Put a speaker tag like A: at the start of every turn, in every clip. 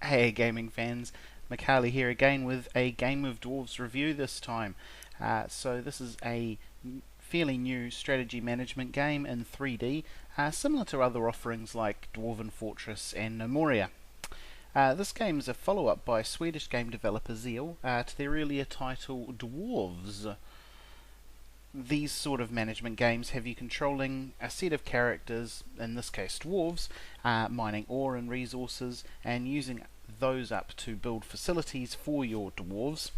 A: Hey gaming fans, Makali here again with a Game of Dwarves review this time. So this is a fairly new strategy management game in 3D, similar to other offerings like Dwarven Fortress and No Moria. This game is a follow-up by Swedish game developer Zeal to their earlier title Dwarves. These sort of management games have you controlling a set of characters, in this case dwarves, mining ore and resources, and using those up to build facilities for your dwarves.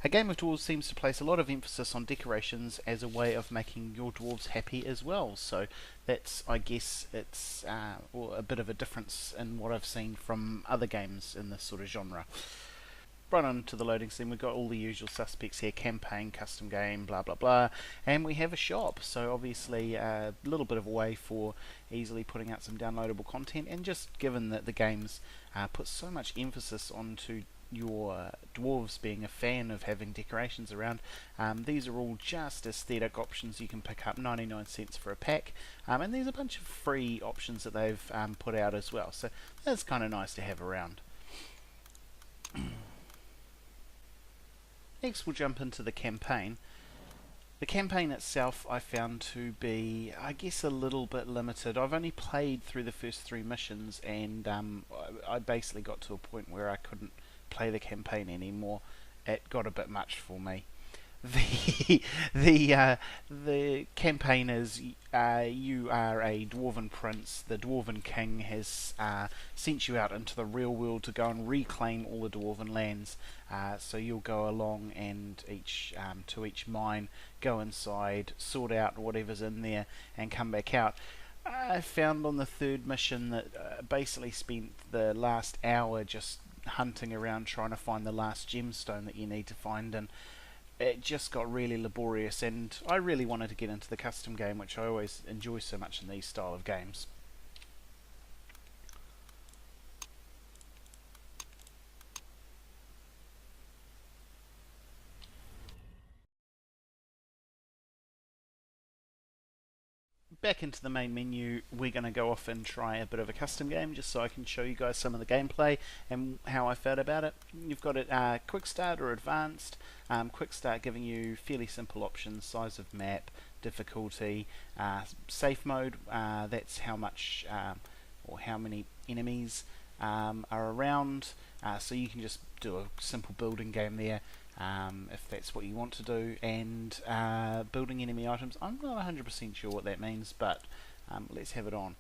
A: A game of dwarves seems to place a lot of emphasis on decorations as a way of making your dwarves happy as well. So that's, I guess, it's a bit of a difference in what I've seen from other games in this sort of genre. Right on to the loading screen, we've got all the usual suspects here: campaign, custom game, blah blah blah, and we have a shop. So obviously a little bit of a way for easily putting out some downloadable content, and just given that the games put so much emphasis onto your dwarves being a fan of having decorations around, these are all just aesthetic options you can pick up 99 cents for a pack, and there's a bunch of free options that they've put out as well, so that's kind of nice to have around. Next we'll jump into the campaign. The campaign itself I found to be, I guess, a little bit limited. I've only played through the first 3 missions, and I basically got to a point where I couldn't play the campaign anymore. It got a bit much for me. The campaign is you are a dwarven prince. The dwarven king has sent you out into the real world to go and reclaim all the dwarven lands. So you'll go along and to each mine, go inside, sort out whatever's in there, and come back out. I found on the 3rd mission that basically spent the last hour just hunting around trying to find the last gemstone that you need to find, and it just got really laborious, and I really wanted to get into the custom game, which I always enjoy so much in these style of games. Back into the main menu, we're going to go off and try a bit of a custom game just so I can show you guys some of the gameplay and how I felt about it. You've got it quick start or advanced. Quick start giving you fairly simple options: size of map, difficulty, safe mode, that's how much or how many enemies are around, so you can just do a simple building game there. If that's what you want to do, and building enemy items. I'm not 100% sure what that means, but let's have it on.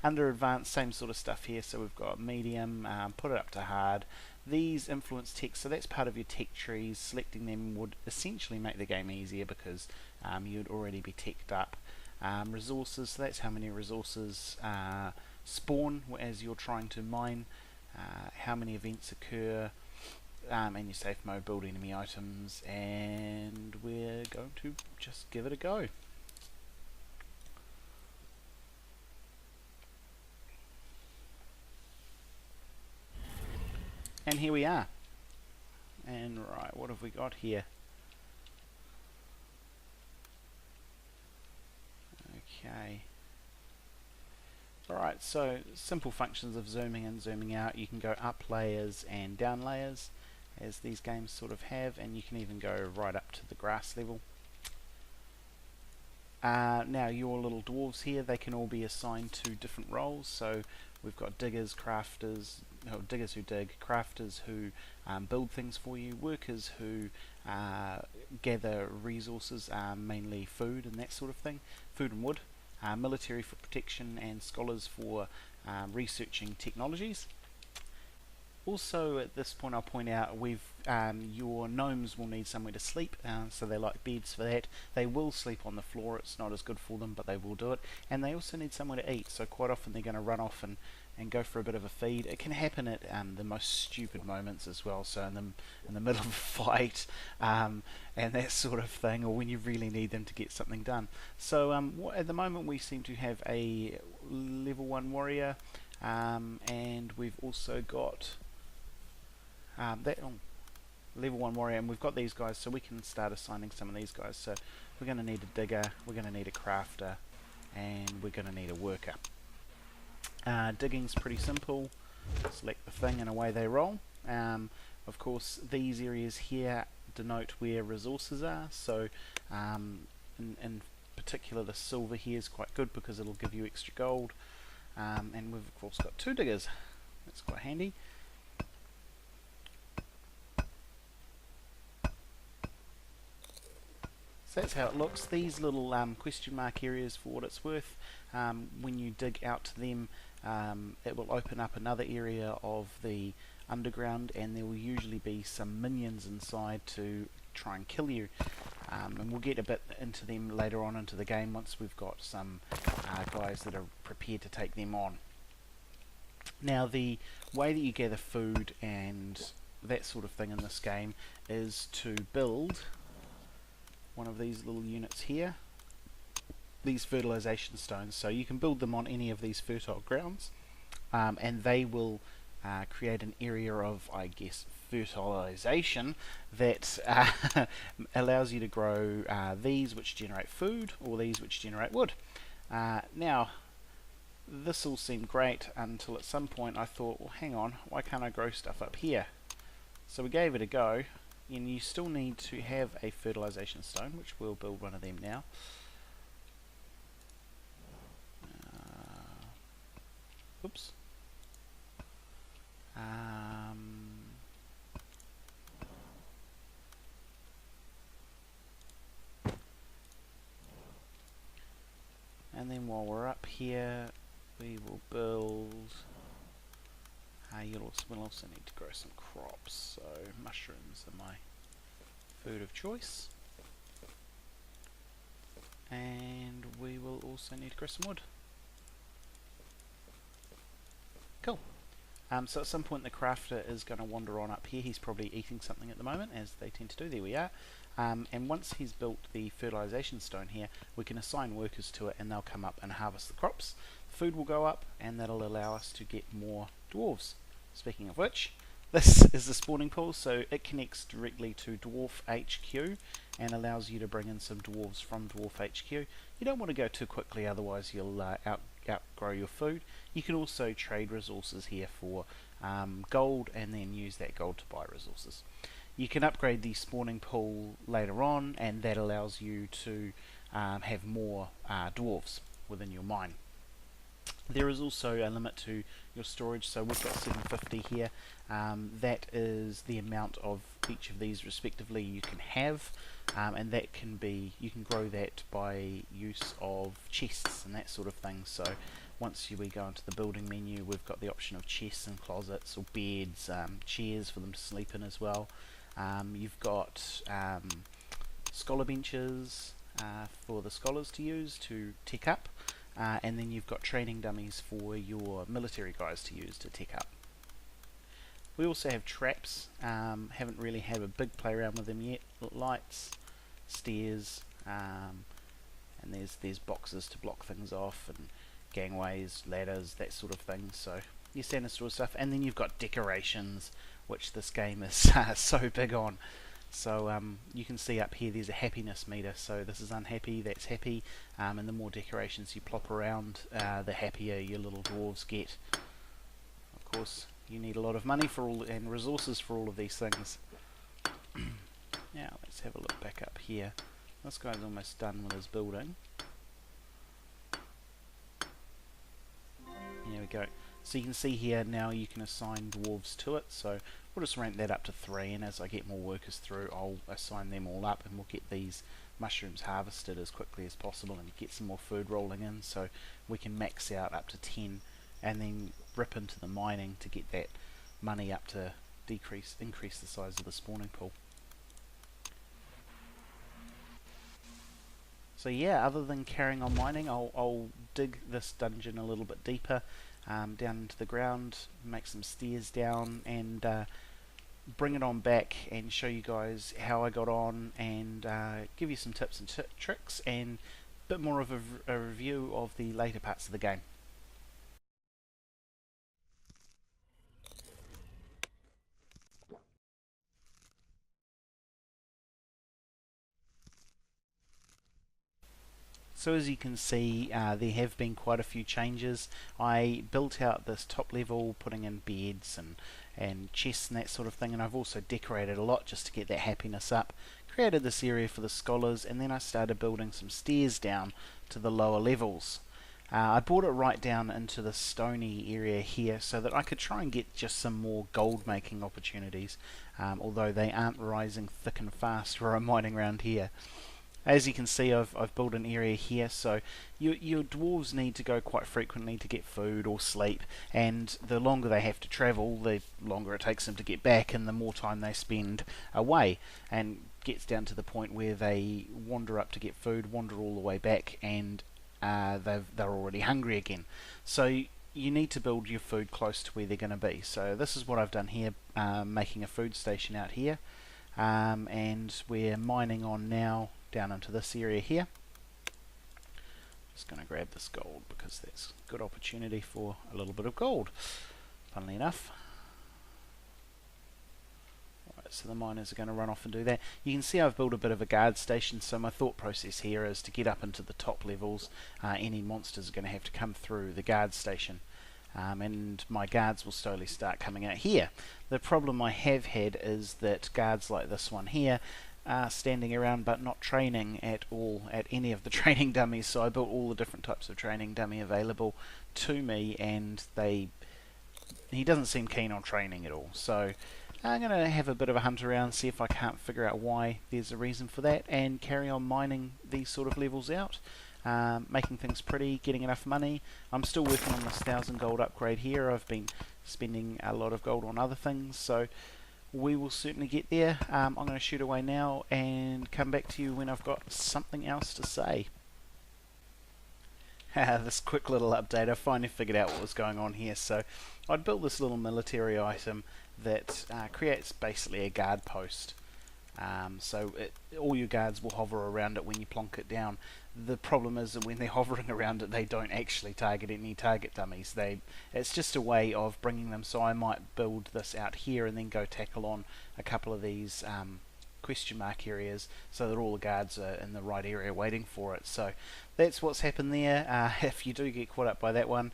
A: Under advanced, same sort of stuff here. So we've got medium, put it up to hard. These influence text, so that's part of your tech trees. Selecting them would essentially make the game easier because you'd already be teched up. Resources, so that's how many resources spawn as you're trying to mine, how many events occur, and your safe mode, build enemy items, and we're going to just give it a go. And here we are. And right, what have we got here? Okay. Alright, so simple functions of zooming in, zooming out. You can go up layers and down layers, as these games sort of have, and you can even go right up to the grass level. Now your little dwarves here, they can all be assigned to different roles. So we've got diggers, crafters, diggers who dig, crafters who build things for you, workers who gather resources, mainly food and that sort of thing, food and wood, military for protection, and scholars for researching technologies. Also, at this point, I'll point out your gnomes will need somewhere to sleep, so they like beds for that. They will sleep on the floor. It's not as good for them, but they will do it. And they also need somewhere to eat, so quite often they're going to run off and go for a bit of a feed. It can happen at the most stupid moments as well, so in the middle of a fight and that sort of thing, or when you really need them to get something done. So at the moment we seem to have a level 1 warrior, and we've also got level 1 warrior, and we've got these guys, so we can start assigning some of these guys. So we're going to need a digger, we're going to need a crafter, and we're going to need a worker. Digging's pretty simple. Select the thing and away they roll. Of course, these areas here denote where resources are, so in particular the silver here is quite good because it'll give you extra gold, and we've of course got 2 diggers. That's quite handy. So that's how it looks. These little question mark areas, for what it's worth, when you dig out to them, it will open up another area of the underground, and there will usually be some minions inside to try and kill you. And we'll get a bit into them later on into the game once we've got some guys that are prepared to take them on. Now, the way that you gather food and that sort of thing in this game is to build one of these little units here, these fertilization stones. So you can build them on any of these fertile grounds, and they will create an area of, I guess, fertilization that allows you to grow these which generate food, or these which generate wood. Now, this all seemed great until at some point I thought, well, hang on, why can't I grow stuff up here? So we gave it a go, and you still need to have a fertilization stone, which we'll build one of them now. Oops. And then while we're up here, we will build. We'll also need to grow some crops, so mushrooms are my food of choice. And we will also need to grow some wood. Cool. So at some point the crafter is going to wander on up here. He's probably eating something at the moment, as they tend to do. There we are. And once he's built the fertilization stone here, we can assign workers to it, and they'll come up and harvest the crops. Food will go up, and that'll allow us to get more dwarves. Speaking of which, this is the spawning pool, so it connects directly to Dwarf HQ and allows you to bring in some dwarves from Dwarf HQ. You don't want to go too quickly, otherwise you'll outgrow your food. You can also trade resources here for gold, and then use that gold to buy resources. You can upgrade the spawning pool later on, and that allows you to have more dwarves within your mine. There is also a limit to your storage, so we've got 750 here. That is the amount of each of these respectively you can have, and that can be, you can grow that by use of chests and that sort of thing. So once we go into the building menu, we've got the option of chests and closets, or beds, chairs for them to sleep in as well. You've got scholar benches for the scholars to use to tech up. And then you've got training dummies for your military guys to use to tech up. We also have traps. Haven't really had a big play around with them yet. Lights, stairs, and there's boxes to block things off, and gangways, ladders, that sort of thing. So your standard sort of stuff. And then you've got decorations, which this game is so big on. So you can see up here there's a happiness meter, so this is unhappy, that's happy, and the more decorations you plop around, the happier your little dwarves get. Of course, you need a lot of money for all and resources for all of these things. Now let's have a look back up here. This guy's almost done with his building. There we go. So you can see here now you can assign dwarves to it, so we'll just rank that up to 3, and as I get more workers through, I'll assign them all up, and we'll get these mushrooms harvested as quickly as possible and get some more food rolling in, so we can max out up to 10 and then rip into the mining to get that money up to increase the size of the spawning pool. So yeah, other than carrying on mining, I'll dig this dungeon a little bit deeper, down into the ground, make some stairs down, and bring it on back and show you guys how I got on, and give you some tips and tricks, and a bit more of a review of the later parts of the game. So as you can see, there have been quite a few changes. I built out this top level, putting in beds and chests and that sort of thing, and I've also decorated a lot just to get that happiness up. Created this area for the scholars, and then I started building some stairs down to the lower levels. I brought it right down into the stony area here so that I could try and get just some more gold making opportunities, although they aren't rising thick and fast where I'm mining around here. As you can see, I've built an area here, so your dwarves need to go quite frequently to get food or sleep, and the longer they have to travel, the longer it takes them to get back, and the more time they spend away, and gets down to the point where they wander up to get food, wander all the way back, and they're already hungry again. So you need to build your food close to where they're going to be. So this is what I've done here, making a food station out here, and we're mining on now down into this area here. Just going to grab this gold because that's a good opportunity for a little bit of gold, funnily enough. Alright, so the miners are going to run off and do that. You can see I've built a bit of a guard station, so my thought process here is to get up into the top levels. Any monsters are going to have to come through the guard station. And my guards will slowly start coming out here. The problem I have had is that guards like this one here are standing around but not training at all at any of the training dummies, so I built all the different types of training dummy available to me, and he doesn't seem keen on training at all. So I'm going to have a bit of a hunt around, see if I can't figure out why there's a reason for that, and carry on mining these sort of levels out. Making things pretty, getting enough money. I'm still working on this 1000 gold upgrade here. I've been spending a lot of gold on other things, so we will certainly get there. I'm going to shoot away now and come back to you when I've got something else to say. This quick little update, I finally figured out what was going on here. So I'd built this little military item that creates basically a guard post. So all your guards will hover around it when you plonk it down. The problem is that when they're hovering around it, they don't actually target any target dummies. It's just a way of bringing them. So I might build this out here and then go tackle on a couple of these question mark areas so that all the guards are in the right area waiting for it. So that's what's happened there. If you do get caught up by that one,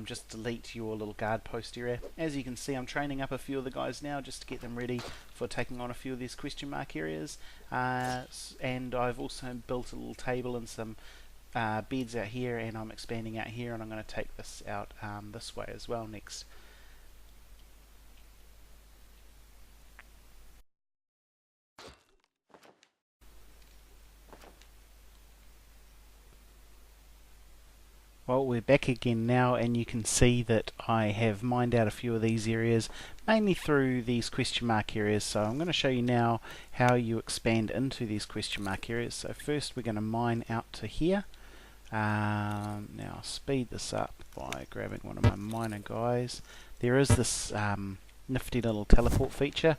A: just delete your little guard post area. As you can see, I'm training up a few of the guys now just to get them ready for taking on a few of these question mark areas, and I've also built a little table and some beds out here, and I'm expanding out here, and I'm going to take this out this way as well next. Well, we're back again now, and you can see that I have mined out a few of these areas, mainly through these question mark areas. So I'm going to show you now how you expand into these question mark areas. So first we're going to mine out to here. Now I'll speed this up by grabbing one of my miner guys. There is this nifty little teleport feature.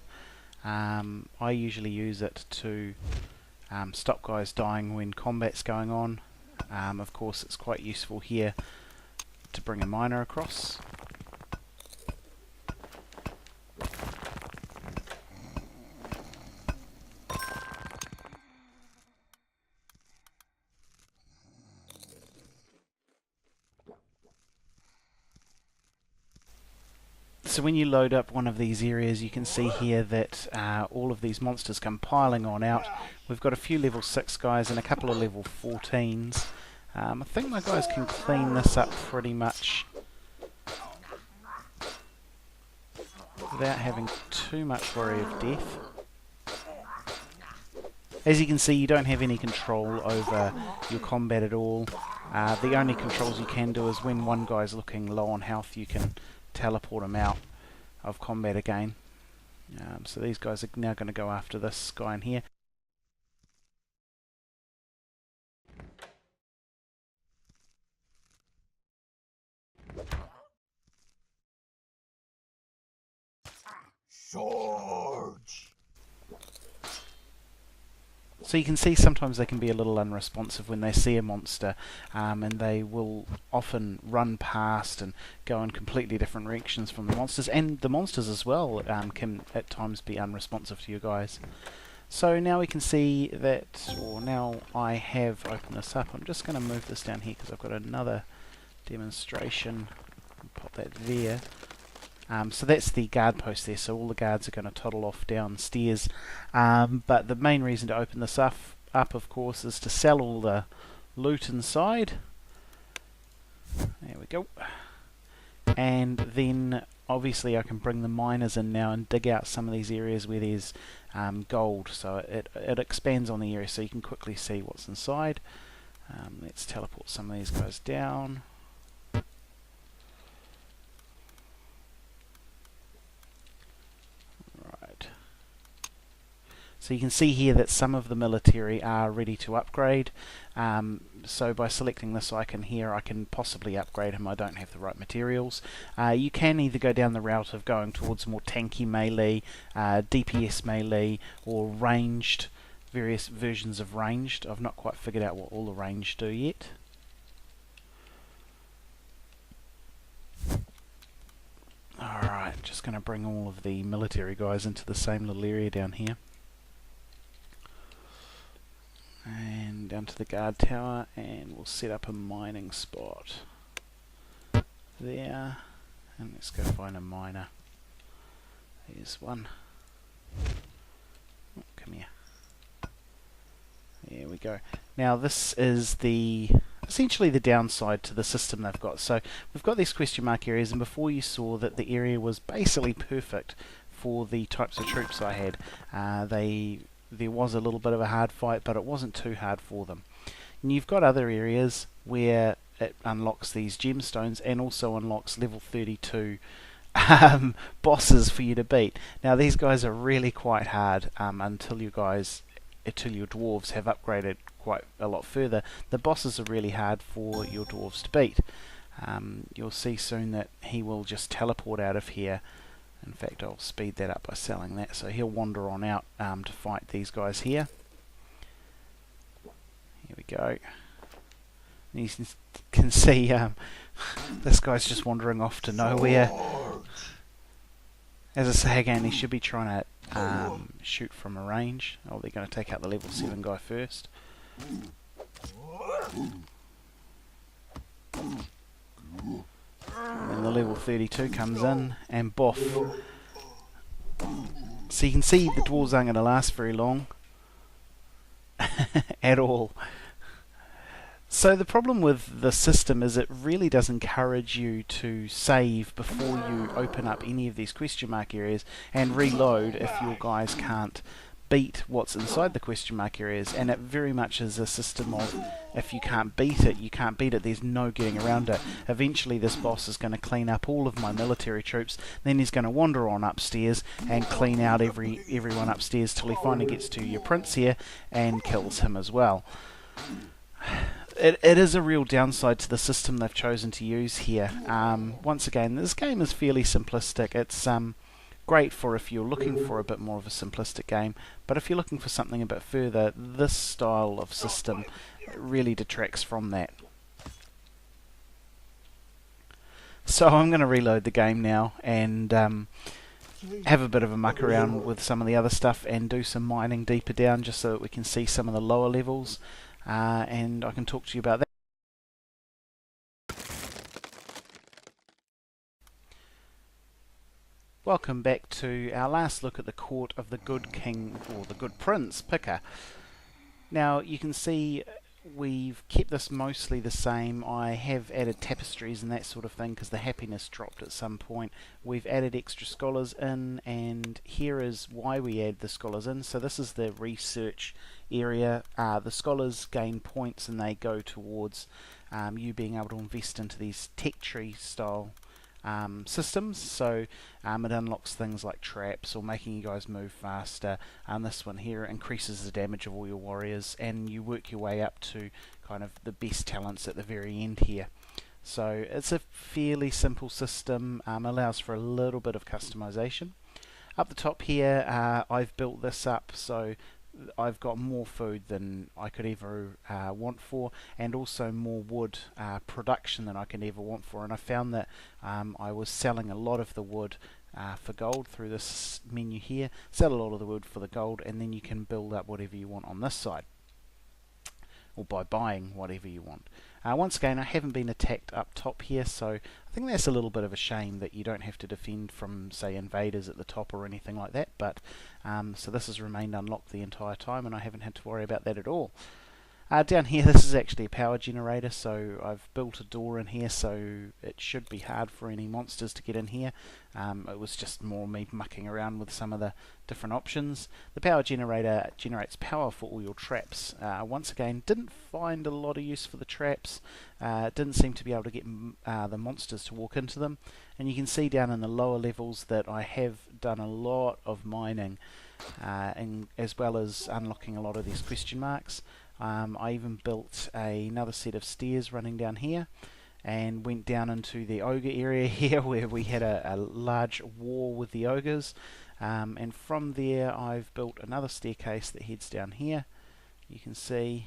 A: I usually use it to stop guys dying when combat's going on. Of course, it's quite useful here to bring a miner across. So when you load up one of these areas, you can see here that all of these monsters come piling on out. We've got a few level 6 guys and a couple of level 14s. I think my guys can clean this up pretty much without having too much worry of death. As you can see, you don't have any control over your combat at all. The only controls you can do is when one guy's looking low on health, you can teleport him out of combat again. So these guys are now going to go after this guy in here. Charge! So you can see sometimes they can be a little unresponsive when they see a monster, and they will often run past and go in completely different directions from the monsters, and the monsters as well can at times be unresponsive to you guys. So now we can see that, or now I have opened this up. I'm just going to move this down here because I've got another demonstration. Pop that there. So that's the guard post there, so all the guards are going to toddle off downstairs. But the main reason to open this up, of course, is to sell all the loot inside. There we go. And then obviously I can bring the miners in now and dig out some of these areas where there's gold, so it expands on the area so you can quickly see what's inside. Let's teleport some of these guys down. Right. So you can see here that some of the military are ready to upgrade. So by selecting this icon here, I can possibly upgrade him. I don't have the right materials. You can either go down the route of going towards more tanky melee, DPS melee, or ranged, various versions of ranged. I've not quite figured out what all the ranged do yet. Alright, just going to bring all of the military guys into the same little area down here. And down to the guard tower, and we'll set up a mining spot there, and let's go find a miner. There's one. Oh, come here. There we go. Now this is essentially the downside to the system they've got. So we've got these question mark areas, and before you saw that the area was basically perfect for the types of troops I had. There was a little bit of a hard fight, but it wasn't too hard for them. And you've got other areas where it unlocks these gemstones and also unlocks level 32 bosses for you to beat. Now these guys are really quite hard until your dwarves have upgraded quite a lot further. The bosses are really hard for your dwarves to beat. You'll see soon that he will just teleport out of here. In fact, I'll speed that up by selling that, so he'll wander on out to fight these guys here. Here we go. And you can see this guy's just wandering off to nowhere. As I say again, he should be trying to shoot from a range. Oh, they're going to take out the level 7 guy first. And then the level 32 comes in, and boff. So you can see the dwarves aren't going to last very long at all. So the problem with the system is it really does encourage you to save before you open up any of these question mark areas and reload if your guys can't beat what's inside the question mark areas. And it very much is a system of, if you can't beat it, you can't beat it. There's no getting around it. Eventually this boss is going to clean up all of my military troops, then he's going to wander on upstairs and clean out everyone upstairs till he finally gets to your prince here and kills him as well. It is a real downside to the system they've chosen to use here. Once again, this game is fairly simplistic. It's great for if you're looking for a bit more of a simplistic game, but if you're looking for something a bit further, this style of system really detracts from that. So I'm going to reload the game now and have a bit of a muck around with some of the other stuff and do some mining deeper down just so that we can see some of the lower levels, and I can talk to you about that. Welcome back to our last look at the court of the good king, or the good prince, Picker. Now you can see we've kept this mostly the same. I have added tapestries and that sort of thing because the happiness dropped at some point. We've added extra scholars in, and here is why we add the scholars in. So this is the research area. The scholars gain points and they go towards you being able to invest into these tech tree style systems, so it unlocks things like traps or making you guys move faster. This one here increases the damage of all your warriors, and you work your way up to kind of the best talents at the very end here. So it's a fairly simple system, allows for a little bit of customization. Up the top here, I've built this up so I've got more food than I could ever want for, and also more wood production than I can ever want for. And I found that I was selling a lot of the wood for gold through this menu here. Sell a lot of the wood for the gold, and then you can build up whatever you want on this side, or by buying whatever you want. Once again, I haven't been attacked up top here, so I think that's a little bit of a shame that you don't have to defend from, say, invaders at the top or anything like that, but so this has remained unlocked the entire time, and I haven't had to worry about that at all. Down here, this is actually a power generator, so I've built a door in here, so it should be hard for any monsters to get in here. It was just more me mucking around with some of the different options. The power generator generates power for all your traps. Once again, didn't find a lot of use for the traps. Didn't seem to be able to get the monsters to walk into them. And you can see down in the lower levels that I have done a lot of mining, and as well as unlocking a lot of these question marks. I even built another set of stairs running down here, and went down into the ogre area here where we had a large war with the ogres, and from there I've built another staircase that heads down here, you can see,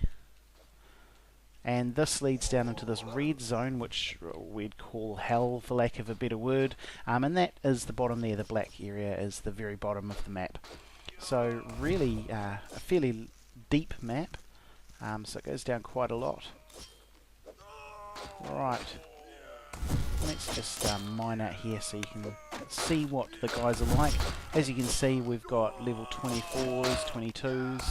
A: and this leads down into this red zone, which we'd call hell for lack of a better word, and that is the bottom there. The black area is the very bottom of the map. So really a fairly deep map. So it goes down quite a lot. Right, let's just mine out here so you can see what the guys are like. As you can see, we've got level 24s, 22s,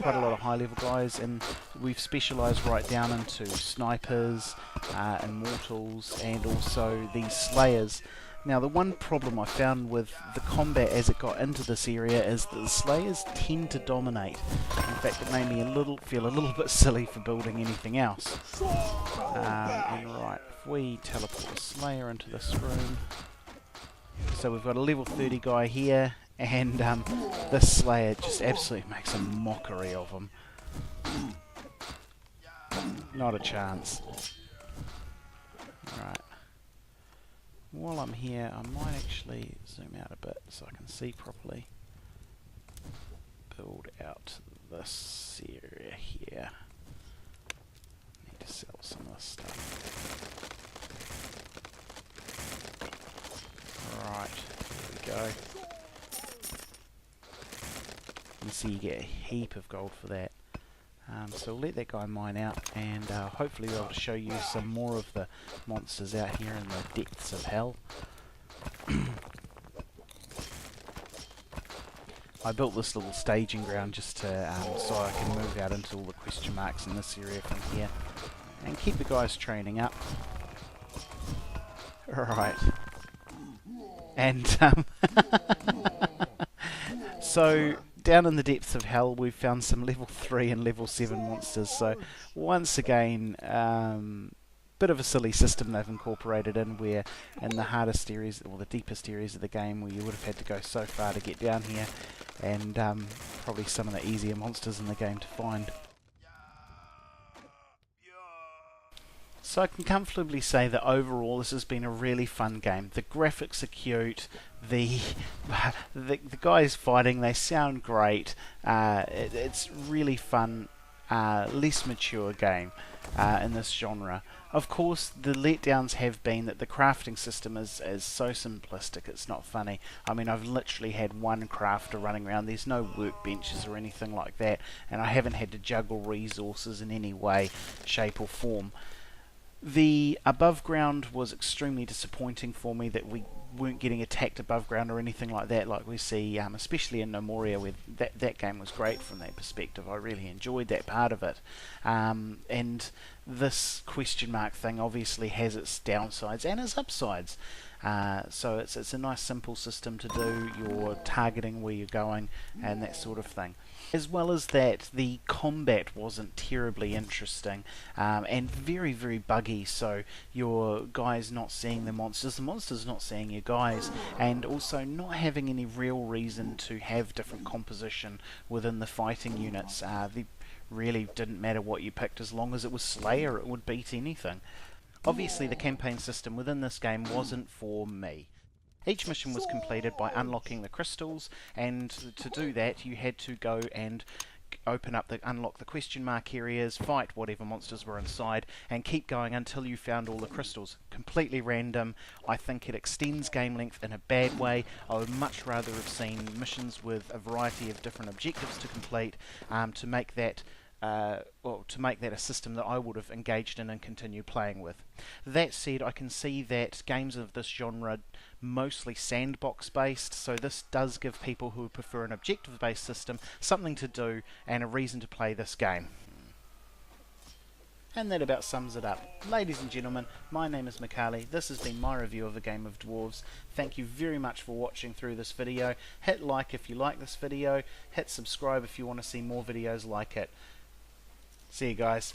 A: quite a lot of high level guys, and we've specialised right down into snipers, immortals, and also these slayers. Now, the one problem I found with the combat as it got into this area is that the slayers tend to dominate. In fact, it made me feel a little bit silly for building anything else. And right, if we teleport a slayer into this room, so we've got a level 30 guy here, and this slayer just absolutely makes a mockery of him. Not a chance. Right. While I'm here, I might actually zoom out a bit so I can see properly. Build out this area here. Need to sell some of this stuff. Right, there we go. You can see you get a heap of gold for that. So we'll let that guy mine out, and hopefully we'll be able to show you some more of the monsters out here in the depths of hell. I built this little staging ground just to so I can move out into all the question marks in this area from here, and keep the guys training up. Right, and so down in the depths of hell, we've found some level 3 and level 7 monsters. So once again, bit of a silly system they've incorporated in, where in the hardest areas, or the deepest areas of the game, where you would have had to go so far to get down here, and probably some of the easier monsters in the game to find. So I can comfortably say that overall this has been a really fun game. The graphics are cute, the guys fighting, they sound great, it's really fun, less mature game in this genre. Of course, the letdowns have been that the crafting system is so simplistic, it's not funny. I mean, I've literally had one crafter running around, there's no workbenches or anything like that, and I haven't had to juggle resources in any way, shape or form. The above ground was extremely disappointing for me, that we weren't getting attacked above ground or anything like that, like we see, especially in No Moria, where that game was great from that perspective. I really enjoyed that part of it. And this question mark thing obviously has its downsides and its upsides. So it's a nice simple system to do your targeting, where you're going, and that sort of thing. As well as that, the combat wasn't terribly interesting, and very, very buggy, so your guys not seeing the monsters not seeing your guys, and also not having any real reason to have different composition within the fighting units. They really didn't matter what you picked, as long as it was Slayer, it would beat anything. Obviously the campaign system within this game wasn't for me. Each mission was completed by unlocking the crystals, and to do that you had to go and unlock the question mark areas, fight whatever monsters were inside, and keep going until you found all the crystals. Completely random. I think it extends game length in a bad way. I would much rather have seen missions with a variety of different objectives to complete, to make that a system that I would have engaged in and continue playing with. That said, I can see that games of this genre mostly sandbox based, so this does give people who prefer an objective based system something to do and a reason to play this game. And that about sums it up. Ladies and gentlemen, my name is Makali. This has been my review of a game of Dwarves. Thank you very much for watching through this video. Hit like if you like this video. Hit subscribe if you want to see more videos like it. See you guys.